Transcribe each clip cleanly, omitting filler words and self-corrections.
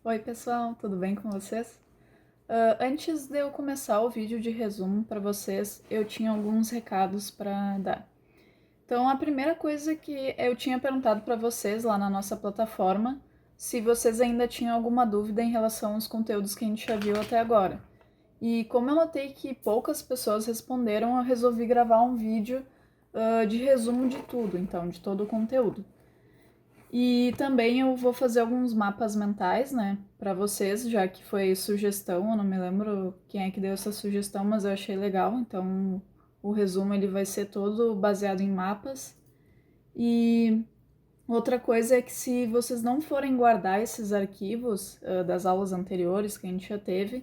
Oi pessoal, tudo bem com vocês? Antes de eu começar o vídeo de resumo para vocês, eu tinha alguns recados para dar. Então, a primeira coisa que eu tinha perguntado para vocês lá na nossa plataforma, se vocês ainda tinham alguma dúvida em relação aos conteúdos que a gente já viu até agora. E como eu notei que poucas pessoas responderam, eu resolvi gravar um vídeo de resumo de tudo, então, de todo o conteúdo. E também eu vou fazer alguns mapas mentais, né, para vocês, já que foi sugestão, eu não me lembro quem é que deu essa sugestão, mas eu achei legal, então o resumo ele vai ser todo baseado em mapas. E outra coisa é que se vocês não forem guardar esses arquivos das aulas anteriores que a gente já teve,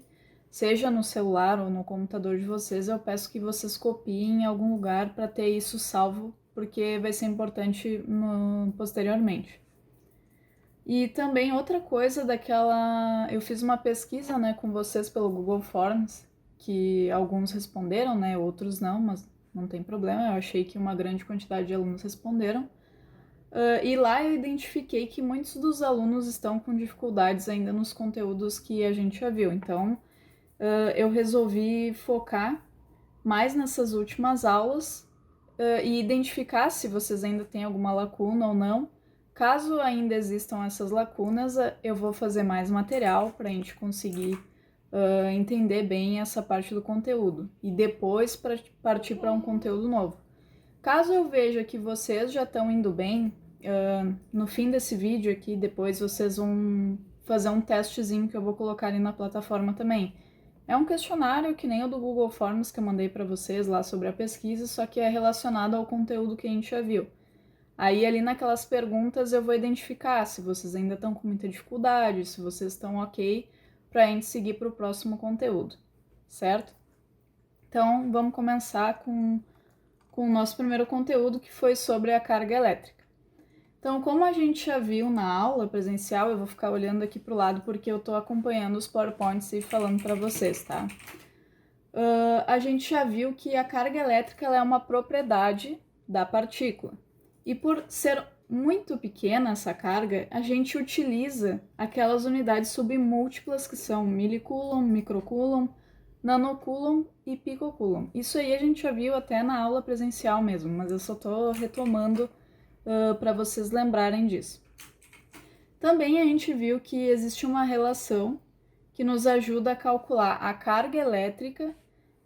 seja no celular ou no computador de vocês, eu peço que vocês copiem em algum lugar para ter isso salvo, porque vai ser importante posteriormente. E também outra coisa daquela. Eu fiz uma pesquisa, né, com vocês pelo Google Forms, que alguns responderam, né, outros não, mas não tem problema, eu achei que uma grande quantidade de alunos responderam. E lá eu identifiquei que muitos dos alunos estão com dificuldades ainda nos conteúdos que a gente já viu. Então, eu resolvi focar mais nessas últimas aulas e identificar se vocês ainda têm alguma lacuna ou não. Caso ainda existam essas lacunas, eu vou fazer mais material para a gente conseguir entender bem essa parte do conteúdo e depois partir para um conteúdo novo. Caso eu veja que vocês já estão indo bem, no fim desse vídeo aqui, depois vocês vão fazer um testezinho que eu vou colocar ali na plataforma também. É um questionário que nem o do Google Forms que eu mandei para vocês lá sobre a pesquisa, só que é relacionado ao conteúdo que a gente já viu. Aí ali naquelas perguntas eu vou identificar se vocês ainda estão com muita dificuldade, se vocês estão ok para a gente seguir para o próximo conteúdo, certo? Então vamos começar com o nosso primeiro conteúdo, que foi sobre a carga elétrica. Então, como a gente já viu na aula presencial, eu vou ficar olhando aqui para o lado porque eu estou acompanhando os PowerPoints e falando para vocês, tá? A gente já viu que a carga elétrica ela é uma propriedade da partícula. E por ser muito pequena essa carga, a gente utiliza aquelas unidades submúltiplas que são milicoulomb, microcoulomb, nanocoulomb e picocoulomb. Isso aí a gente já viu até na aula presencial mesmo, mas eu só estou retomando para vocês lembrarem disso. Também a gente viu que existe uma relação que nos ajuda a calcular a carga elétrica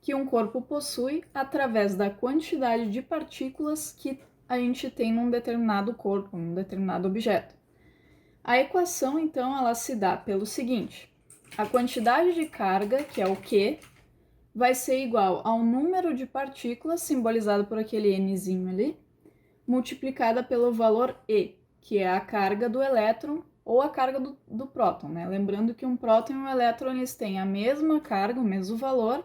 que um corpo possui através da quantidade de partículas que a gente tem num determinado corpo, num determinado objeto. A equação, então, ela se dá pelo seguinte: a quantidade de carga, que é o Q, vai ser igual ao número de partículas, simbolizado por aquele Nzinho ali, multiplicada pelo valor E, que é a carga do elétron ou a carga do próton, né? Lembrando que um próton e um elétron eles têm a mesma carga, o mesmo valor,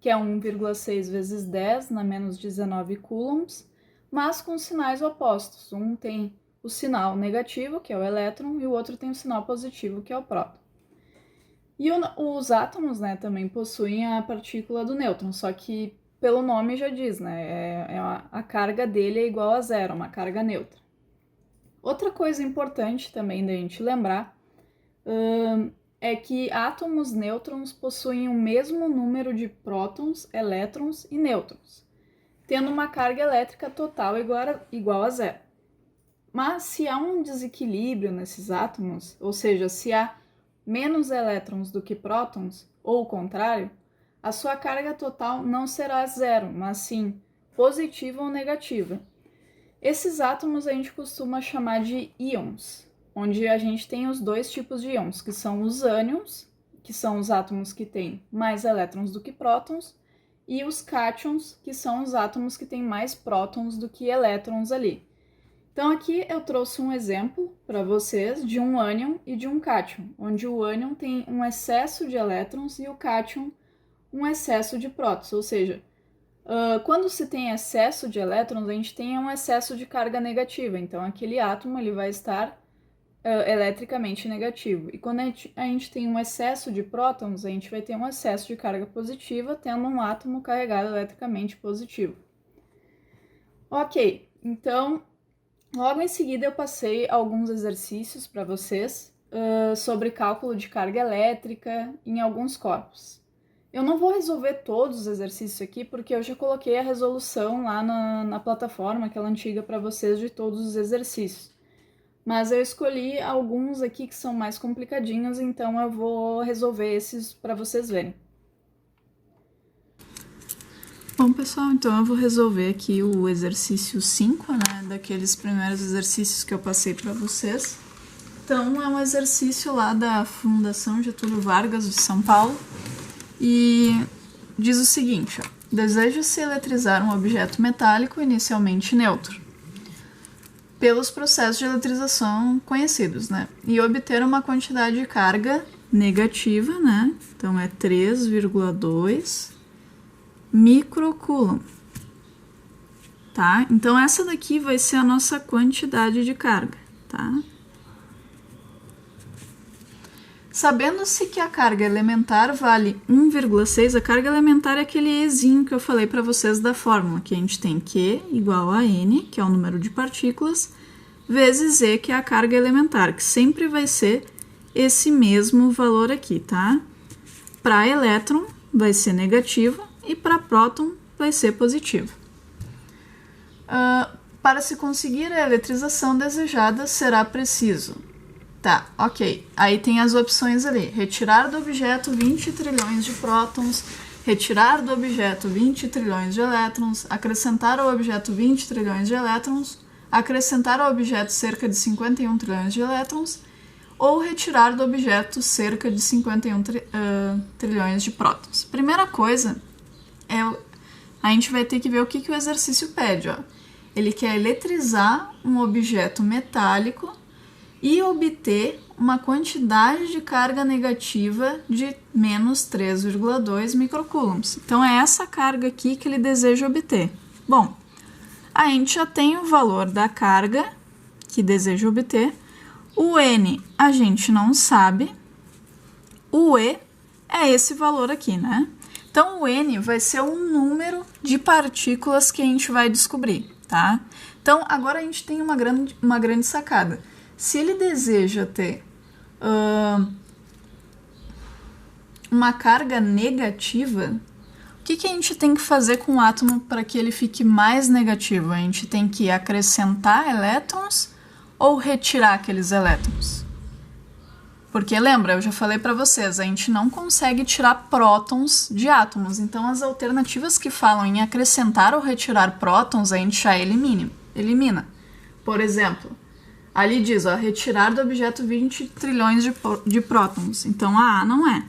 que é 1,6 vezes 10 na menos 19 coulombs, mas com sinais opostos. Um tem o sinal negativo, que é o elétron, e o outro tem o sinal positivo, que é o próton. E os átomos, né, também possuem a partícula do nêutron, só que pelo nome já diz, né, a carga dele é igual a zero, uma carga neutra. Outra coisa importante também da gente lembrar é que átomos nêutrons possuem o mesmo número de prótons, elétrons e nêutrons, tendo uma carga elétrica total igual a zero. Mas se há um desequilíbrio nesses átomos, ou seja, se há menos elétrons do que prótons, ou o contrário, a sua carga total não será zero, mas sim positiva ou negativa. Esses átomos a gente costuma chamar de íons, onde a gente tem os dois tipos de íons, que são os ânions, que são os átomos que têm mais elétrons do que prótons, e os cátions, que são os átomos que têm mais prótons do que elétrons ali. Então aqui eu trouxe um exemplo para vocês de um ânion e de um cátion, onde o ânion tem um excesso de elétrons e o cátion um excesso de prótons, ou seja, quando se tem excesso de elétrons, a gente tem um excesso de carga negativa, então aquele átomo ele vai estar eletricamente negativo. E quando a gente tem um excesso de prótons, a gente vai ter um excesso de carga positiva, tendo um átomo carregado eletricamente positivo. Ok, então logo em seguida eu passei alguns exercícios para vocês sobre cálculo de carga elétrica em alguns corpos. Eu não vou resolver todos os exercícios aqui, porque eu já coloquei a resolução lá na plataforma, aquela antiga para vocês, de todos os exercícios. Mas eu escolhi alguns aqui que são mais complicadinhos, então eu vou resolver esses para vocês verem. Bom, pessoal, então eu vou resolver aqui o exercício 5, né, daqueles primeiros exercícios que eu passei para vocês. Então, é um exercício lá da Fundação Getúlio Vargas de São Paulo e diz o seguinte, ó, deseja-se eletrizar um objeto metálico inicialmente neutro, pelos processos de eletrização conhecidos, né, e obter uma quantidade de carga negativa, né, então é 3,2 microcoulomb, tá? Então, essa daqui vai ser a nossa quantidade de carga, tá? Sabendo-se que a carga elementar vale 1,6, a carga elementar é aquele Ezinho que eu falei para vocês da fórmula, que a gente tem Q igual a N, que é o número de partículas, vezes E, que é a carga elementar, que sempre vai ser esse mesmo valor aqui, tá? Para elétron vai ser negativo e para próton vai ser positivo. Para se conseguir a eletrização desejada, será preciso... Tá, ok. Aí tem as opções ali. Retirar do objeto 20 trilhões de prótons, retirar do objeto 20 trilhões de elétrons, acrescentar ao objeto 20 trilhões de elétrons, acrescentar ao objeto cerca de 51 trilhões de elétrons, ou retirar do objeto cerca de 51 trilhões de prótons. Primeira coisa, a gente vai ter que ver o que o exercício pede. Ó. Ele quer eletrizar um objeto metálico e obter uma quantidade de carga negativa de menos 3,2 microcoulombs. Então, é essa carga aqui que ele deseja obter. Bom, a gente já tem o valor da carga que deseja obter. O N a gente não sabe. O E é esse valor aqui, né? Então, o N vai ser o número de partículas que a gente vai descobrir, tá? Então, agora a gente tem uma grande sacada. Se ele deseja ter uma carga negativa, o que a gente tem que fazer com o átomo para que ele fique mais negativo? A gente tem que acrescentar elétrons ou retirar aqueles elétrons? Porque lembra, eu já falei para vocês, a gente não consegue tirar prótons de átomos. Então, as alternativas que falam em acrescentar ou retirar prótons, a gente já elimina. Por exemplo... Ali diz, ó, retirar do objeto 20 trilhões de prótons. Então, a A não é.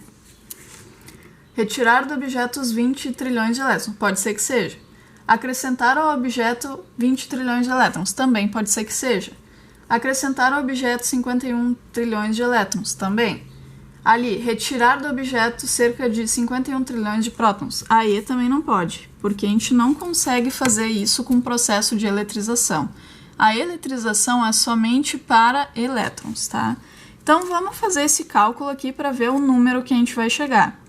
Retirar do objeto os 20 trilhões de elétrons. Pode ser que seja. Acrescentar ao objeto 20 trilhões de elétrons. Também pode ser que seja. Acrescentar ao objeto 51 trilhões de elétrons. Também. Ali, retirar do objeto cerca de 51 trilhões de prótons. A E também não pode, porque a gente não consegue fazer isso com o processo de eletrização. A eletrização é somente para elétrons, tá? Então, vamos fazer esse cálculo aqui para ver o número que a gente vai chegar.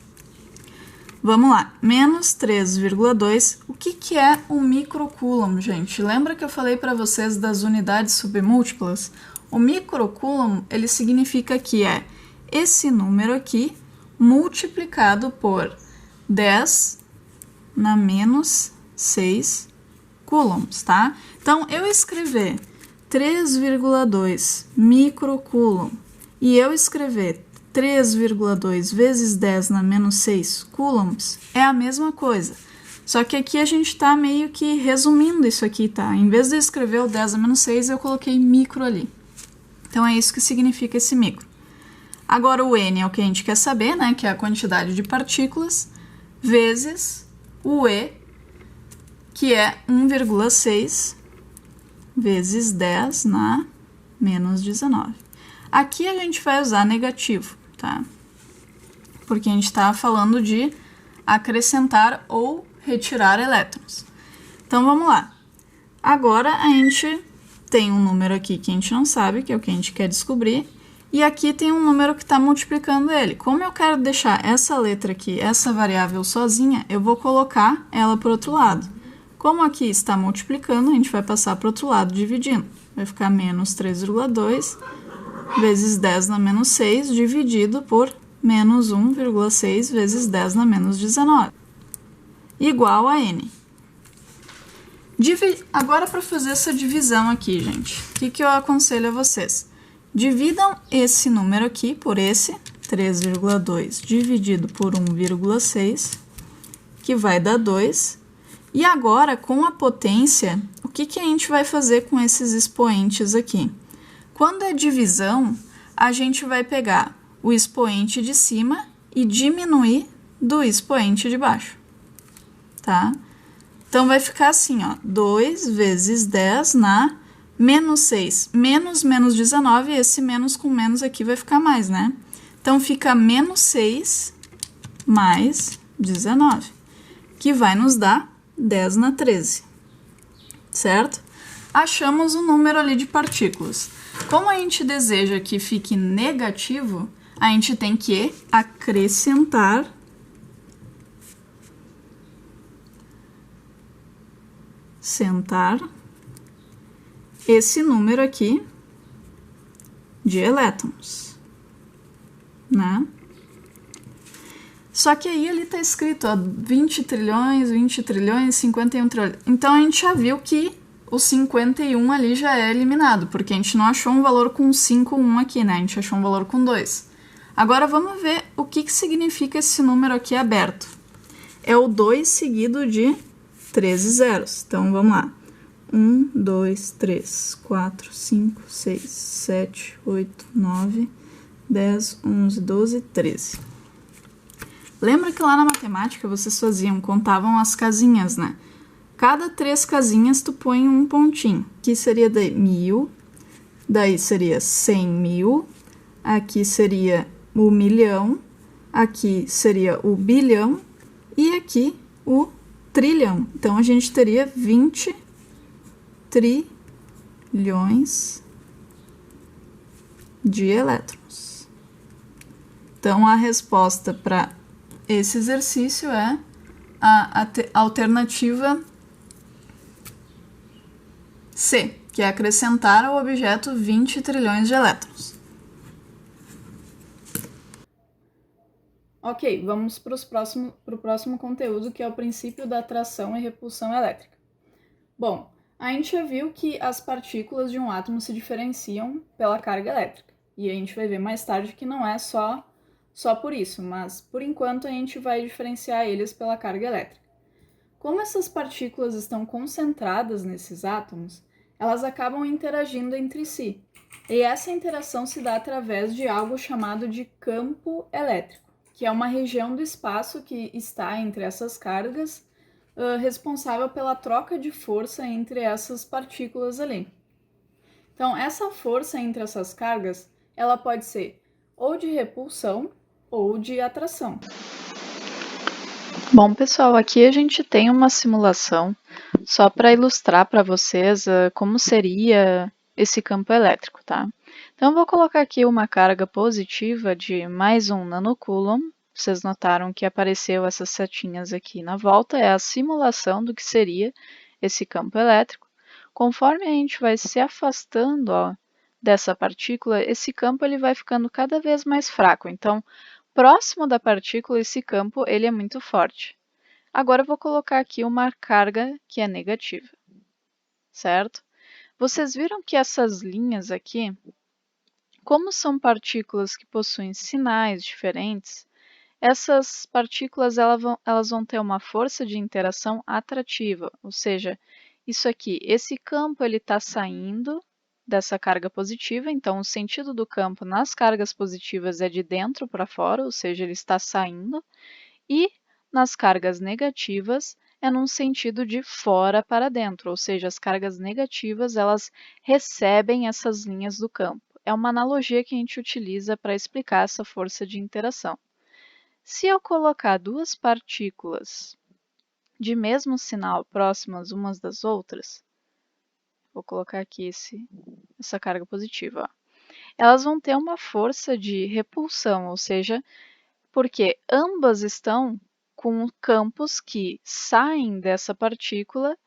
Vamos lá, menos 3,2. O que é um microcoulomb, gente? Lembra que eu falei para vocês das unidades submúltiplas? O microcoulomb, ele significa que é esse número aqui multiplicado por 10 na menos 6 coulombs, tá? Então, eu escrever 3,2 microcoulomb e eu escrever 3,2 vezes 10 na menos 6 coulombs é a mesma coisa. Só que aqui a gente está meio que resumindo isso aqui, tá? Em vez de eu escrever o 10 a menos 6, eu coloquei micro ali. Então, é isso que significa esse micro. Agora, o N é o que a gente quer saber, né? Que é a quantidade de partículas, vezes o E, que é 1,6 vezes 10 na menos 19. Aqui a gente vai usar negativo, tá? Porque a gente está falando de acrescentar ou retirar elétrons. Então, vamos lá. Agora, a gente tem um número aqui que a gente não sabe, que é o que a gente quer descobrir, e aqui tem um número que está multiplicando ele. Como eu quero deixar essa letra aqui, essa variável sozinha, eu vou colocar ela para o outro lado. Como aqui está multiplicando, a gente vai passar para o outro lado dividindo. Vai ficar menos 3,2 vezes 10 na menos 6 dividido por menos 1,6 vezes 10 na menos 19, igual a n. Agora, para fazer essa divisão aqui, gente, o que eu aconselho a vocês? Dividam esse número aqui por esse, 3,2 dividido por 1,6, que vai dar 2. E agora, com a potência, o que a gente vai fazer com esses expoentes aqui? Quando é divisão, a gente vai pegar o expoente de cima e diminuir do expoente de baixo, tá? Então, vai ficar assim, ó, 2 vezes 10 na menos 6. Menos 19, esse menos com menos aqui vai ficar mais, né? Então, fica menos 6 mais 19, que vai nos dar 10 na 13, certo? Achamos o número ali de partículas. Como a gente deseja que fique negativo, a gente tem que acrescentar esse número aqui de elétrons, né? Só que aí ali tá escrito, ó, 20 trilhões, 51 trilhões. Então, a gente já viu que o 51 ali já é eliminado, porque a gente não achou um valor com 5,1 aqui, né? A gente achou um valor com 2. Agora, vamos ver o que significa esse número aqui aberto. É o 2 seguido de 13 zeros. Então, vamos lá. 1, 2, 3, 4, 5, 6, 7, 8, 9, 10, 11, 12, 13. Lembra que lá na matemática vocês contavam as casinhas, né? Cada 3 casinhas tu põe um pontinho. Aqui seria daí 1000, daí seria 100 mil, aqui seria o milhão, aqui seria o bilhão e aqui o trilhão. Então, a gente teria 20 trilhões de elétrons. Então, a resposta para esse exercício é a alternativa C, que é acrescentar ao objeto 20 trilhões de elétrons. Ok, vamos para o próximo conteúdo, que é o princípio da atração e repulsão elétrica. Bom, a gente já viu que as partículas de um átomo se diferenciam pela carga elétrica. E a gente vai ver mais tarde que não é só por isso, mas por enquanto a gente vai diferenciar eles pela carga elétrica. Como essas partículas estão concentradas nesses átomos, elas acabam interagindo entre si. E essa interação se dá através de algo chamado de campo elétrico, que é uma região do espaço que está entre essas cargas, responsável pela troca de força entre essas partículas ali. Então, essa força entre essas cargas, ela pode ser ou de repulsão ou de atração. Bom, pessoal, aqui a gente tem uma simulação só para ilustrar para vocês como seria esse campo elétrico, tá? Então, eu vou colocar aqui uma carga positiva de mais 1 nanocoulomb. Vocês notaram que apareceu essas setinhas aqui na volta, é a simulação do que seria esse campo elétrico. Conforme a gente vai se afastando, ó, dessa partícula, esse campo ele vai ficando cada vez mais fraco. Então, próximo da partícula, esse campo ele é muito forte. Agora eu vou colocar aqui uma carga que é negativa, certo? Vocês viram que essas linhas aqui, como são partículas que possuem sinais diferentes, essas partículas elas vão ter uma força de interação atrativa, ou seja, isso aqui, esse campo ele está saindo dessa carga positiva, então o sentido do campo nas cargas positivas é de dentro para fora, ou seja, ele está saindo, e nas cargas negativas é num sentido de fora para dentro, ou seja, as cargas negativas elas recebem essas linhas do campo. É uma analogia que a gente utiliza para explicar essa força de interação. Se eu colocar duas partículas de mesmo sinal próximas umas das outras, vou colocar aqui essa carga positiva, ó, elas vão ter uma força de repulsão, ou seja, porque ambas estão com campos que saem dessa partícula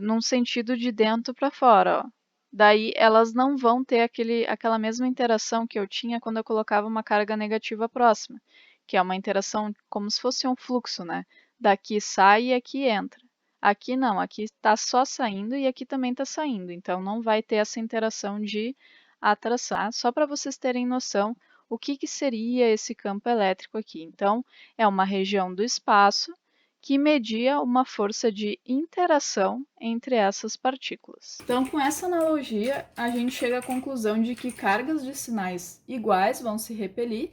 num sentido de dentro para fora, ó, Daí elas não vão ter aquela mesma interação que eu tinha quando eu colocava uma carga negativa próxima, que é uma interação como se fosse um fluxo, né? Daqui sai e aqui entra. Aqui não, aqui está só saindo e aqui também está saindo, então não vai ter essa interação de atração. Tá? Só para vocês terem noção o que seria esse campo elétrico aqui. Então, é uma região do espaço que media uma força de interação entre essas partículas. Então, com essa analogia, a gente chega à conclusão de que cargas de sinais iguais vão se repelir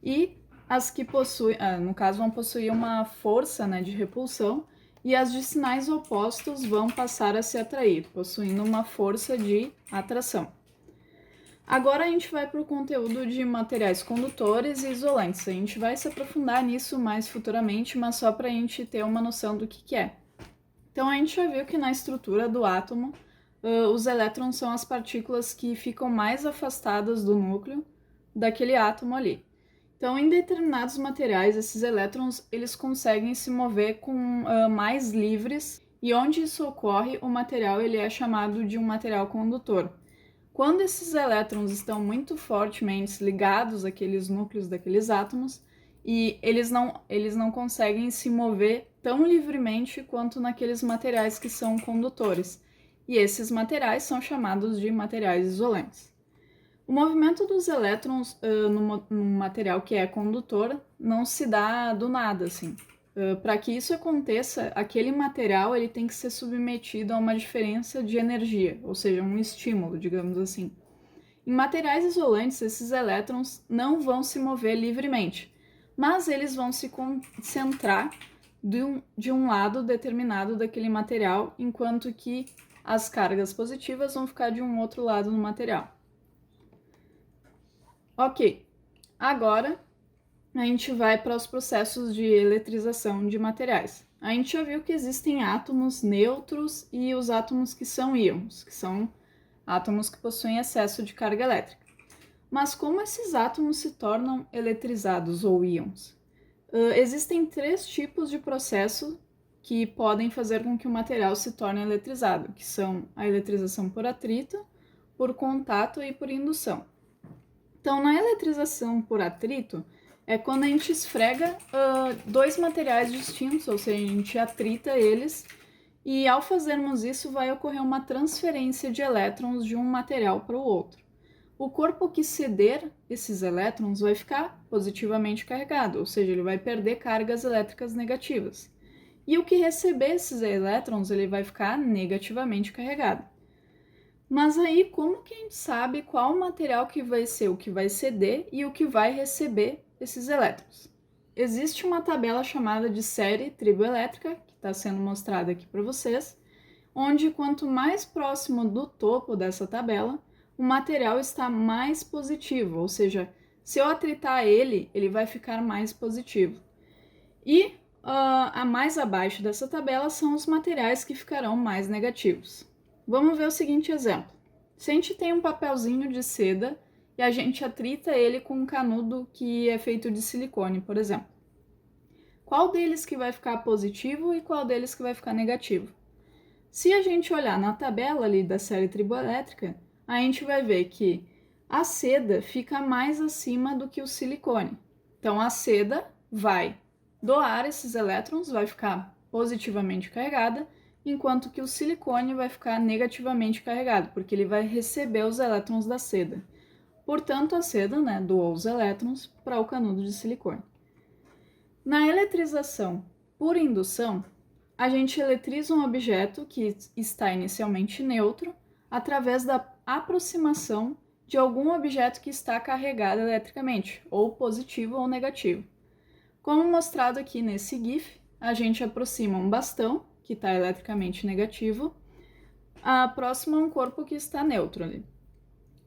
e as que possuem, no caso, vão possuir uma força, né, de repulsão, e as de sinais opostos vão passar a se atrair, possuindo uma força de atração. Agora a gente vai para o conteúdo de materiais condutores e isolantes. A gente vai se aprofundar nisso mais futuramente, mas só para a gente ter uma noção do que é. Então a gente já viu que na estrutura do átomo, os elétrons são as partículas que ficam mais afastadas do núcleo daquele átomo ali. Então, em determinados materiais, esses elétrons eles conseguem se mover com mais livres, e onde isso ocorre, o material ele é chamado de um material condutor. Quando esses elétrons estão muito fortemente ligados àqueles núcleos daqueles átomos, e eles não conseguem se mover tão livremente quanto naqueles materiais que são condutores. E esses materiais são chamados de materiais isolantes. O movimento dos elétrons num material que é condutor não se dá do nada, assim. Para que isso aconteça, aquele material ele tem que ser submetido a uma diferença de energia, ou seja, um estímulo, digamos assim. Em materiais isolantes, esses elétrons não vão se mover livremente, mas eles vão se concentrar de um lado determinado daquele material, enquanto que as cargas positivas vão ficar de um outro lado no material. Ok, agora a gente vai para os processos de eletrização de materiais. A gente já viu que existem átomos neutros e os átomos que são íons, que são átomos que possuem excesso de carga elétrica. Mas como esses átomos se tornam eletrizados ou íons? Existem 3 tipos de processo que podem fazer com que o material se torne eletrizado, que são a eletrização por atrito, por contato e por indução. Então, na eletrização por atrito, é quando a gente esfrega 2 materiais distintos, ou seja, a gente atrita eles, e ao fazermos isso vai ocorrer uma transferência de elétrons de um material para o outro. O corpo que ceder esses elétrons vai ficar positivamente carregado, ou seja, ele vai perder cargas elétricas negativas. E o que receber esses elétrons, ele vai ficar negativamente carregado. Mas aí, como que a gente sabe qual material que vai ser o que vai ceder e o que vai receber esses elétrons? Existe uma tabela chamada de série triboelétrica, que está sendo mostrada aqui para vocês, onde quanto mais próximo do topo dessa tabela, o material está mais positivo, ou seja, se eu atritar ele, ele vai ficar mais positivo. E a mais abaixo dessa tabela são os materiais que ficarão mais negativos. Vamos ver o seguinte exemplo. Se a gente tem um papelzinho de seda e a gente atrita ele com um canudo que é feito de silicone, por exemplo. Qual deles que vai ficar positivo e qual deles que vai ficar negativo? Se a gente olhar na tabela ali da série triboelétrica, a gente vai ver que a seda fica mais acima do que o silicone. Então a seda vai doar esses elétrons, vai ficar positivamente carregada, enquanto que o silicone vai ficar negativamente carregado, porque ele vai receber os elétrons da seda. Portanto, a seda, né, doou os elétrons para o canudo de silicone. Na eletrização por indução, a gente eletriza um objeto que está inicialmente neutro através da aproximação de algum objeto que está carregado eletricamente, ou positivo ou negativo. Como mostrado aqui nesse GIF, a gente aproxima um bastão, que está eletricamente negativo, próximo a um corpo que está neutro ali.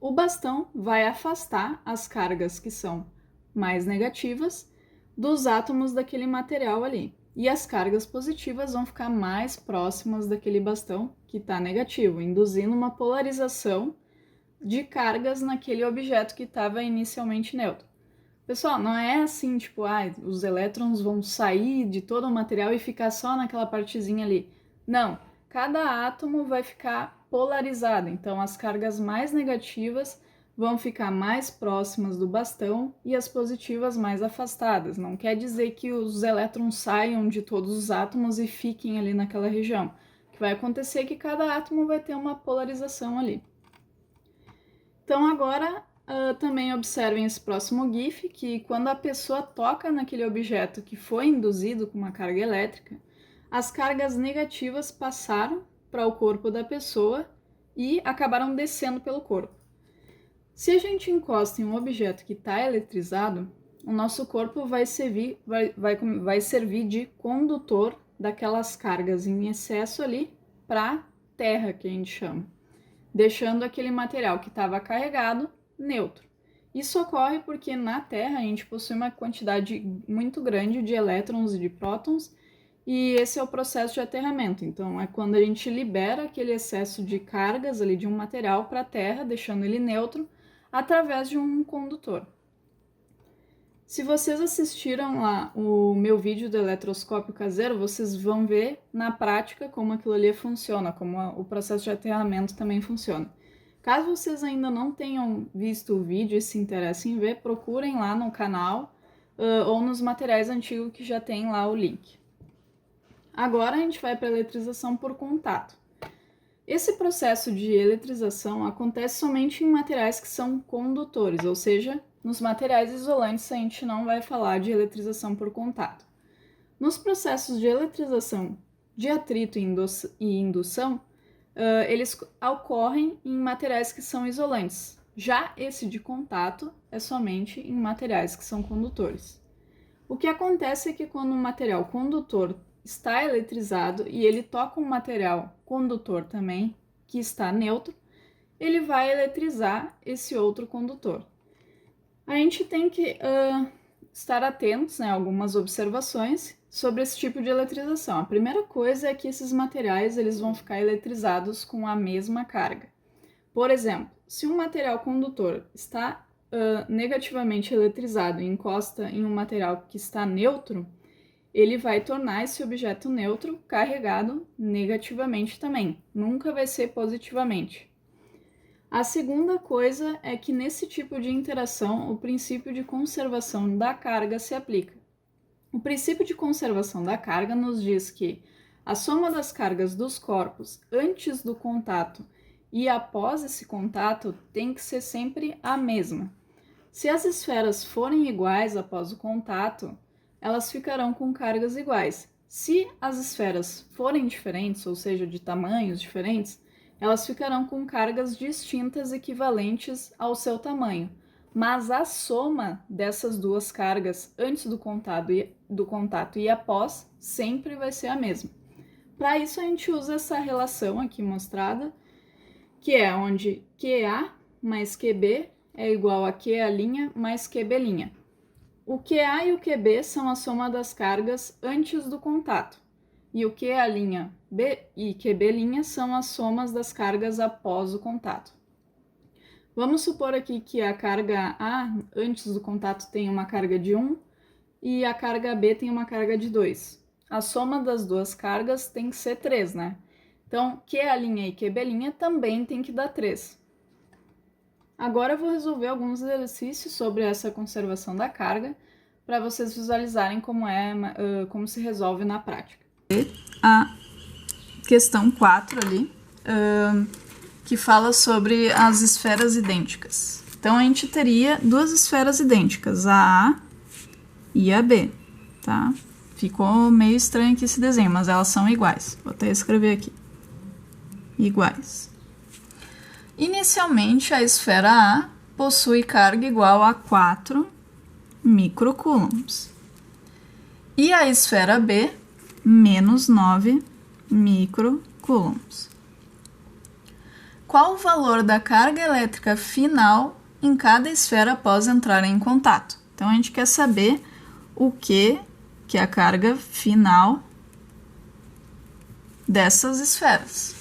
O bastão vai afastar as cargas que são mais negativas dos átomos daquele material ali. E as cargas positivas vão ficar mais próximas daquele bastão que está negativo, induzindo uma polarização de cargas naquele objeto que estava inicialmente neutro. Pessoal, não é assim, tipo, os elétrons vão sair de todo o material e ficar só naquela partezinha ali. Não, cada átomo vai ficar polarizada, então as cargas mais negativas vão ficar mais próximas do bastão e as positivas mais afastadas. Não quer dizer que os elétrons saiam de todos os átomos e fiquem ali naquela região. O que vai acontecer é que cada átomo vai ter uma polarização ali. Então agora também observem esse próximo GIF, que quando a pessoa toca naquele objeto que foi induzido com uma carga elétrica, as cargas negativas passaram para o corpo da pessoa e acabaram descendo pelo corpo. Se a gente encosta em um objeto que está eletrizado, o nosso corpo vai servir de condutor daquelas cargas em excesso ali para a terra, que a gente chama, deixando aquele material que estava carregado neutro. Isso ocorre porque na Terra a gente possui uma quantidade muito grande de elétrons e de prótons, e esse é o processo de aterramento. Então é quando a gente libera aquele excesso de cargas ali de um material para a Terra, deixando ele neutro, através de um condutor. Se vocês assistiram lá o meu vídeo do eletroscópio caseiro, vocês vão ver na prática como aquilo ali funciona, como o processo de aterramento também funciona. Caso vocês ainda não tenham visto o vídeo e se interessem em ver, procurem lá no canal ou nos materiais antigos que já tem lá o link. Agora a gente vai para a eletrização por contato. Esse processo de eletrização acontece somente em materiais que são condutores, ou seja, nos materiais isolantes a gente não vai falar de eletrização por contato. Nos processos de eletrização de atrito e indução, eles ocorrem em materiais que são isolantes. Já esse de contato é somente em materiais que são condutores. O que acontece é que quando um material condutor está eletrizado e ele toca um material condutor também, que está neutro, ele vai eletrizar esse outro condutor. A gente tem que estar atentos, né, a algumas observações sobre esse tipo de eletrização. A primeira coisa é que esses materiais eles vão ficar eletrizados com a mesma carga. Por exemplo, se um material condutor está negativamente eletrizado e encosta em um material que está neutro, ele vai tornar esse objeto neutro carregado negativamente também, nunca vai ser positivamente. A segunda coisa é que nesse tipo de interação, o princípio de conservação da carga se aplica. O princípio de conservação da carga nos diz que a soma das cargas dos corpos antes do contato e após esse contato tem que ser sempre a mesma. Se as esferas forem iguais após o contato, elas ficarão com cargas iguais. Se as esferas forem diferentes, ou seja, de tamanhos diferentes, elas ficarão com cargas distintas equivalentes ao seu tamanho. Mas a soma dessas duas cargas antes do contato e após sempre vai ser a mesma. Para isso a gente usa essa relação aqui mostrada, que é onde QA mais QB é igual a QA' mais QB'. O QA e o QB são a soma das cargas antes do contato, e o QA' e QB' são as somas das cargas após o contato. Vamos supor aqui que a carga A antes do contato tem uma carga de 1 e a carga B tem uma carga de 2. A soma das duas cargas tem que ser 3, né? Então, QA' e QB' também tem que dar 3. Agora eu vou resolver alguns exercícios sobre essa conservação da carga para vocês visualizarem como se resolve na prática. A questão 4 ali, que fala sobre as esferas idênticas. Então a gente teria duas esferas idênticas, a A e a B, tá? Ficou meio estranho aqui esse desenho, mas elas são iguais. Vou até escrever aqui. Iguais. Inicialmente, a esfera A possui carga igual a 4 microcoulombs. E a esfera B, menos 9 microcoulombs. Qual o valor da carga elétrica final em cada esfera após entrar em contato? Então, a gente quer saber o que é a carga final dessas esferas.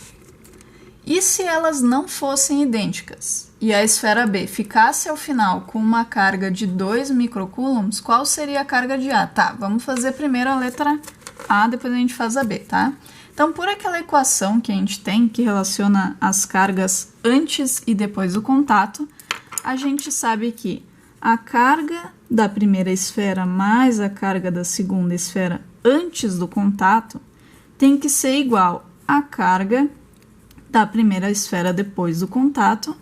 E se elas não fossem idênticas e a esfera B ficasse ao final com uma carga de 2 microcoulombs, qual seria a carga de A? Tá, vamos fazer primeiro a letra A, depois a gente faz a B, tá? Então, por aquela equação que a gente tem, que relaciona as cargas antes e depois do contato, a gente sabe que a carga da primeira esfera mais a carga da segunda esfera antes do contato tem que ser igual à carga da primeira esfera depois do contato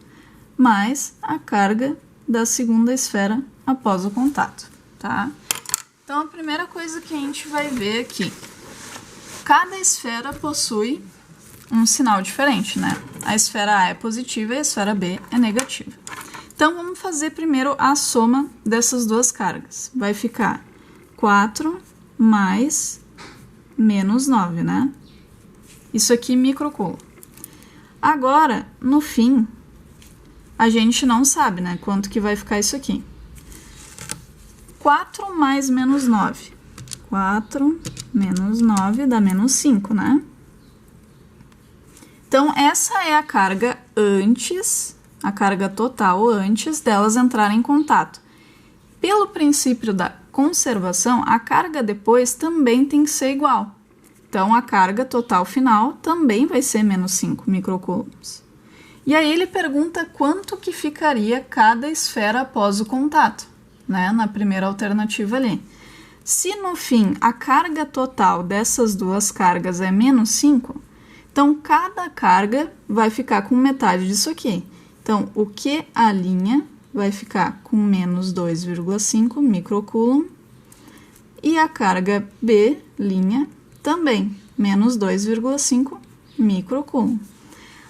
mais a carga da segunda esfera após o contato, tá? Então, a primeira coisa que a gente vai ver aqui, cada esfera possui um sinal diferente, né? A esfera A é positiva e a esfera B é negativa. Então, vamos fazer primeiro a soma dessas duas cargas. Vai ficar 4 mais menos 9, né? Isso aqui microcoulomb. Agora, no fim, a gente não sabe, né? Quanto que vai ficar isso aqui. 4 mais menos 9. 4 menos 9 dá menos 5, né? Então, essa é a carga antes, a carga total antes delas entrarem em contato. Pelo princípio da conservação, a carga depois também tem que ser igual. Então, a carga total final também vai ser menos 5 microcoulombs. E aí ele pergunta quanto que ficaria cada esfera após o contato, né? Na primeira alternativa ali. Se no fim a carga total dessas duas cargas é menos 5, então cada carga vai ficar com metade disso aqui. Então, o Q a linha vai ficar com menos 2,5 microcoulomb e a carga B linha também, menos 2,5 microcoulomb.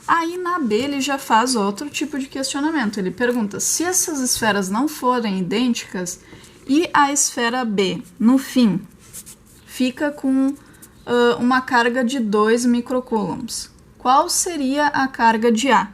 Aí na B ele já faz outro tipo de questionamento. Ele pergunta se essas esferas não forem idênticas e a esfera B, no fim, fica com uma carga de 2 microcoulombs. Qual seria a carga de A?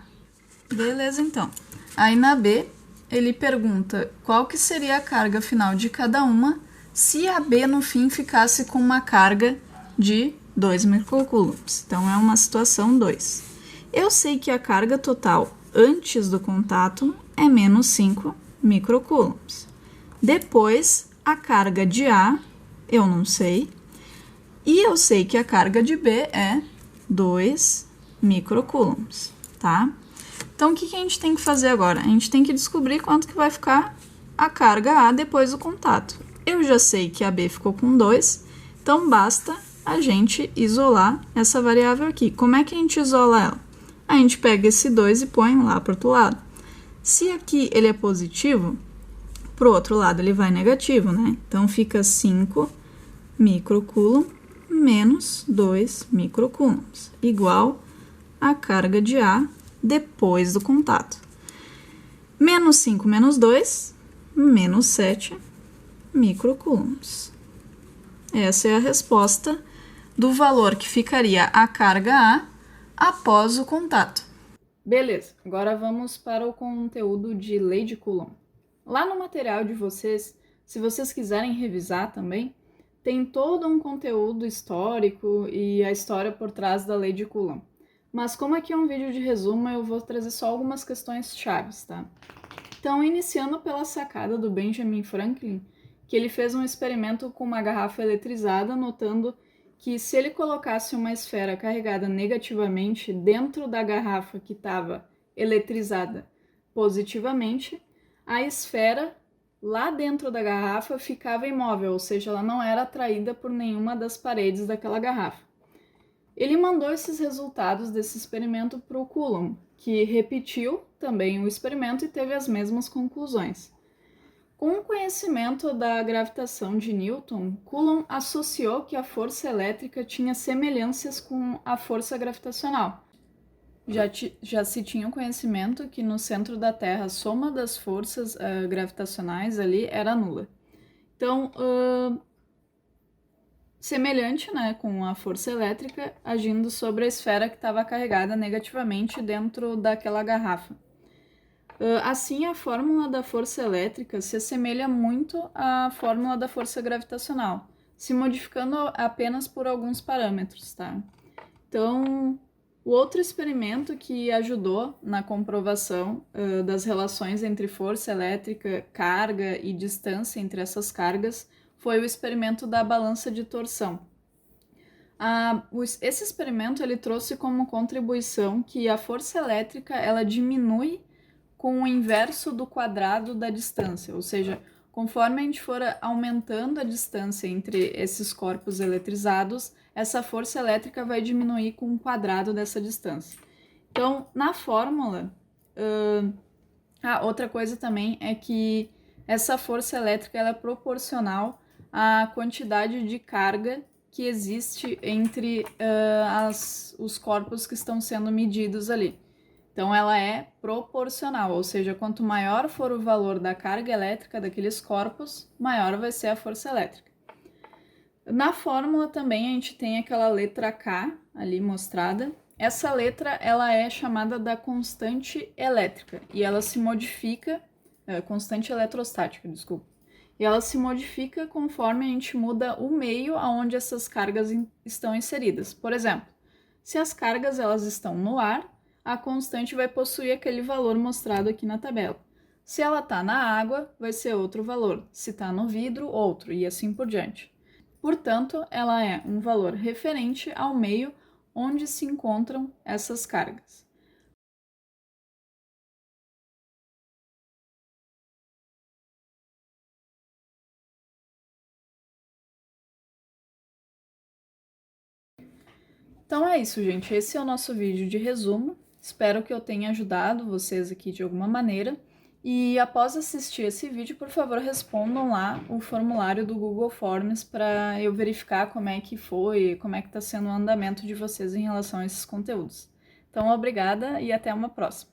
Beleza, então. Aí na B, ele pergunta qual que seria a carga final de cada uma se a B, no fim, ficasse com uma carga de 2 microcoulombs. Então, é uma situação 2. Eu sei que a carga total antes do contato é menos 5 microcoulombs. Depois, a carga de A, eu não sei. E eu sei que a carga de B é 2 microcoulombs, tá? Então, o que a gente tem que fazer agora? A gente tem que descobrir quanto que vai ficar a carga A depois do contato. Eu já sei que a B ficou com 2, então basta a gente isolar essa variável aqui. Como é que a gente isola ela? A gente pega esse 2 e põe lá para o outro lado. Se aqui ele é positivo, para o outro lado ele vai negativo, né? Então, fica 5 microcoulomb menos 2 microcoulombs, igual a carga de A depois do contato. Menos 5 menos 2, menos 7 microcoulombs. Essa é a resposta do valor que ficaria a carga A após o contato. Beleza, agora vamos para o conteúdo de lei de Coulomb. Lá no material de vocês, se vocês quiserem revisar também, tem todo um conteúdo histórico e a história por trás da lei de Coulomb. Mas como aqui é um vídeo de resumo, eu vou trazer só algumas questões chaves, tá? Então, iniciando pela sacada do Benjamin Franklin, que ele fez um experimento com uma garrafa eletrizada, notando que se ele colocasse uma esfera carregada negativamente dentro da garrafa que estava eletrizada positivamente, a esfera lá dentro da garrafa ficava imóvel, ou seja, ela não era atraída por nenhuma das paredes daquela garrafa. Ele mandou esses resultados desse experimento para o Coulomb, que repetiu também o experimento e teve as mesmas conclusões. Com o conhecimento da gravitação de Newton, Coulomb associou que a força elétrica tinha semelhanças com a força gravitacional. Já se tinha o conhecimento que no centro da Terra a soma das forças gravitacionais ali era nula. Então, semelhante, né, com a força elétrica agindo sobre a esfera que estava carregada negativamente dentro daquela garrafa. Assim, a fórmula da força elétrica se assemelha muito à fórmula da força gravitacional, se modificando apenas por alguns parâmetros, tá? Então, o outro experimento que ajudou na comprovação das relações entre força elétrica, carga e distância entre essas cargas foi o experimento da balança de torção. Esse experimento ele trouxe como contribuição que a força elétrica ela diminui com o inverso do quadrado da distância, ou seja, conforme a gente for aumentando a distância entre esses corpos eletrizados, essa força elétrica vai diminuir com o quadrado dessa distância. Então, na fórmula, outra coisa também é que essa força elétrica ela é proporcional à quantidade de carga que existe entre os corpos que estão sendo medidos ali. Então, ela é proporcional, ou seja, quanto maior for o valor da carga elétrica daqueles corpos, maior vai ser a força elétrica. Na fórmula também a gente tem aquela letra K ali mostrada. Essa letra ela é chamada da constante elétrica e ela se modifica, constante eletrostática, desculpa. E ela se modifica conforme a gente muda o meio aonde essas cargas estão inseridas. Por exemplo, se as cargas elas estão no ar, a constante vai possuir aquele valor mostrado aqui na tabela. Se ela está na água, vai ser outro valor. Se está no vidro, outro, e assim por diante. Portanto, ela é um valor referente ao meio onde se encontram essas cargas. Então é isso, gente. Esse é o nosso vídeo de resumo. Espero que eu tenha ajudado vocês aqui de alguma maneira. E após assistir esse vídeo, por favor, respondam lá o formulário do Google Forms para eu verificar como é que foi, como é que está sendo o andamento de vocês em relação a esses conteúdos. Então, obrigada e até uma próxima.